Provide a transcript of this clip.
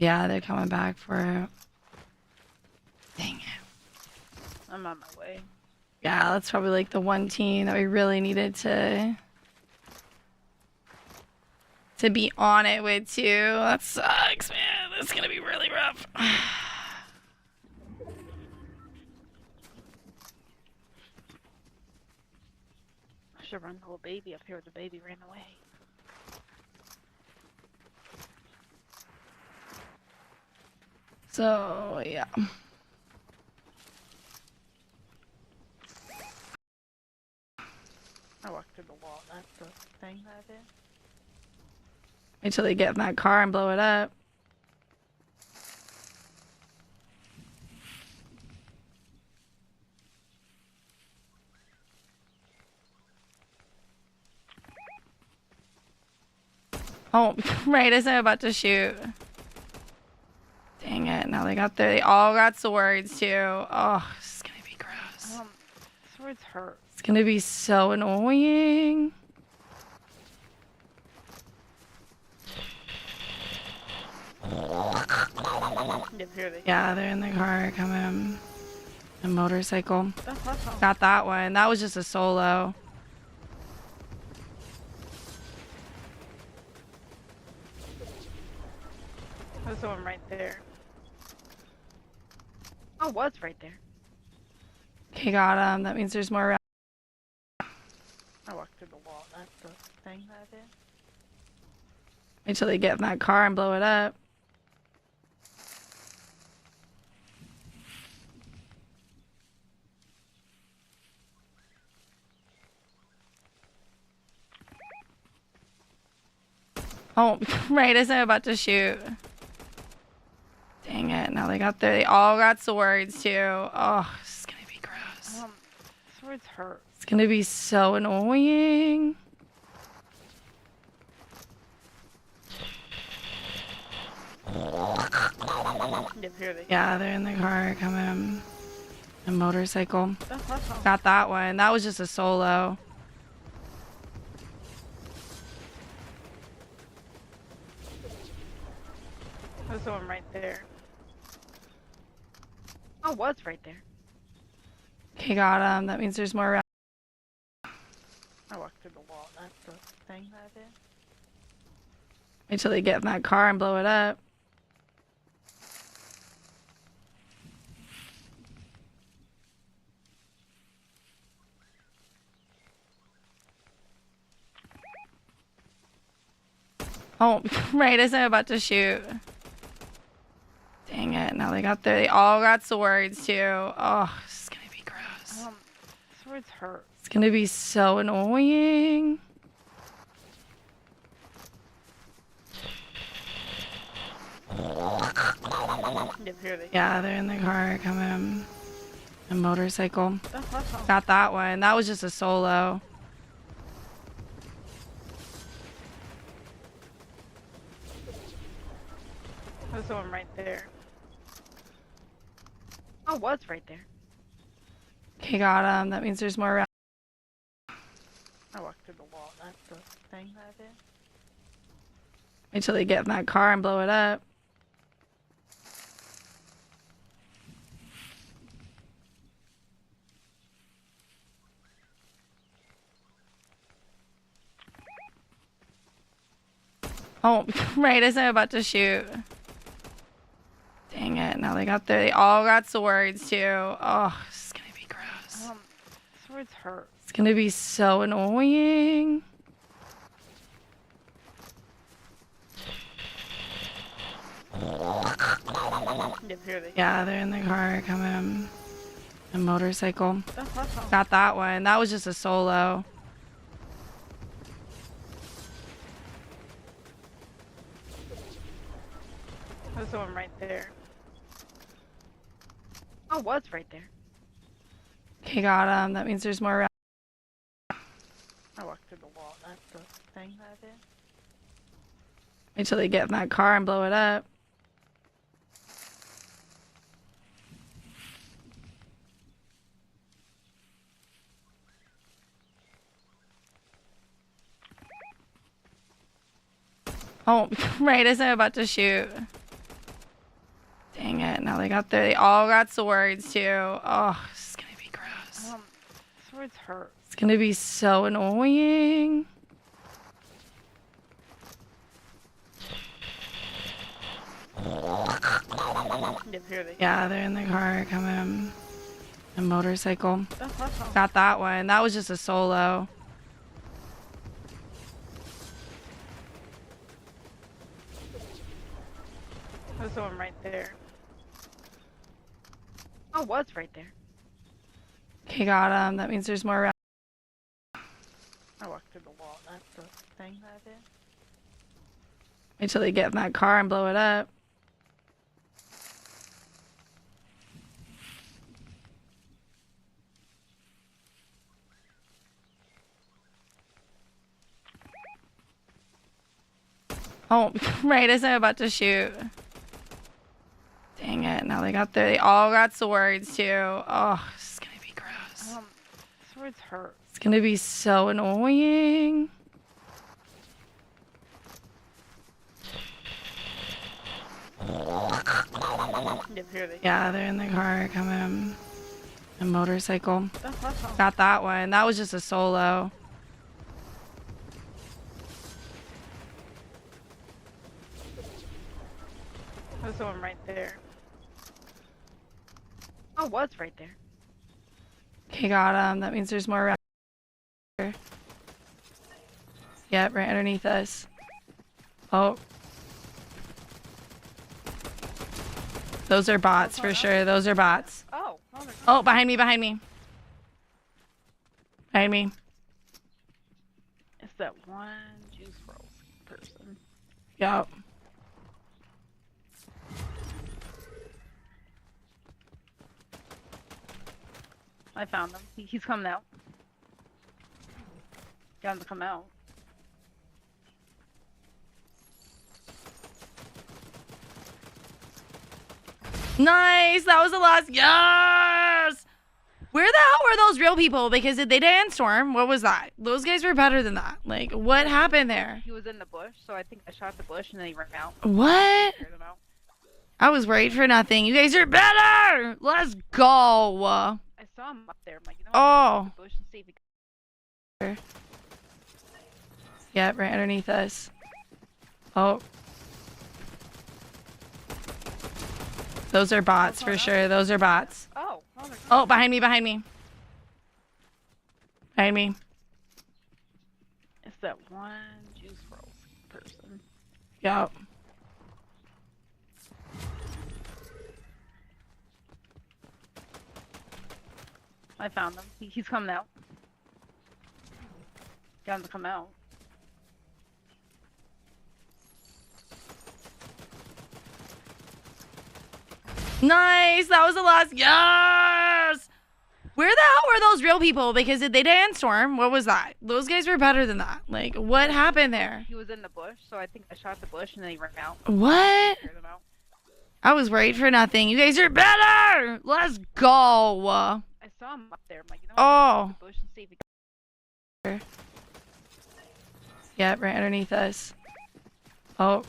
Yeah, they're coming back for it. Dang it. I'm on my way. Yeah, that's probably like the one team that we really needed to be on it with too. That sucks, man. That's gonna be really rough. I should run the little baby up here where the baby ran away. So yeah. I walked through the wall. That's the thing that I did. Wait till they get in that car and blow it up. Oh, right as I'm about to shoot. Dang it. Now they all got swords too. Oh, this is gonna be gross. Swords hurt. It's gonna be so annoying. Yeah, they're in the car coming. A motorcycle. Got that one. That was just a solo. There's someone right there. Oh, was right there. Okay, got him. That means there's more around. I walked through the wall. That's the thing that I did. Wait till they get in that car and blow it up. Oh, right as I'm about to shoot. Dang it. Now they all got swords too. Oh, this is gonna be gross. Swords hurt. It's gonna be so annoying. Yeah, they're in the car coming. A motorcycle. Got that one. That was just a solo. There's someone right there. Oh, was right there. Okay, got him. That means there's more around. I walked through the wall. That's the thing that I did. Wait till they get in that car and blow it up. Oh, right as I'm about to shoot. Dang it. Now they all got swords too. Oh, this is gonna be gross. Swords hurt. It's gonna be so annoying. Yeah, they're in the car coming. A motorcycle. Got that one. That was just a solo. There's someone right there. Oh, was right there. Okay, got him. That means there's more around. I walked through the wall. That's the thing that I did. Wait till they get in that car and blow it up. Oh, right as I'm about to shoot. Dang it. Now they all got swords too. Oh, this is gonna be gross. Swords hurt. It's gonna be so annoying. Yeah, they're in the car coming. A motorcycle. Got that one. That was just a solo. There's someone right there. Oh, was right there. Okay, got him. That means there's more around. I walked through the wall. That's the thing that I did. Wait till they get in that car and blow it up. Oh, right as I'm about to shoot. Dang it. Now they all got swords too. Oh, this is gonna be gross. Swords hurt. It's gonna be so annoying. Yeah, they're in the car coming. A motorcycle. Got that one. That was just a solo. There's one right there. Oh, was right there. Okay, got him. That means there's more around. I walked through the wall. That's the thing that I did. Wait till they get in that car and blow it up. Oh, right as I'm about to shoot. Dang it. Now they all got swords too. Oh, this is gonna be gross. Swords hurt. It's gonna be so annoying. Yeah, they're in the car coming. A motorcycle. Got that one. That was just a solo. There's one right there. Oh, was right there. Okay, got him. That means there's more around here. Yep, right underneath us. Oh. Those are bots for sure. Those are bots. Oh. Oh, behind me, behind me. Behind me. It's that one juice roll person. Yep. I found him. He's coming out. Got him to come out. Nice! That was the last. Yes! Where the hell were those real people? Because they didn't storm. What was that? Those guys were better than that. Like, what happened there? He was in the bush, so I think I shot the bush and then he ran out. What? Scared him out. I was worried for nothing. You guys are better! Let's go! I saw him up there. I'm like, you know what? Oh. The bush and see if he... Yep, right underneath us. Oh. Those are bots for sure. Those are bots. Oh. Oh, behind me, behind me. Behind me. It's that one juice roll person. Yep. I found him. He's coming out. Got him to come out. Nice! That was the last. Yes! Where the hell were those real people? Because they didn't storm. What was that? Those guys were better than that. Like, what happened there? He was in the bush, so I think I shot the bush and then he ran out. What? Scared him out. I was worried for nothing. You guys are better! Let's go! I saw him up there. I'm like, you know what? Oh. The bush and see if he... Yep, right underneath us. Oh.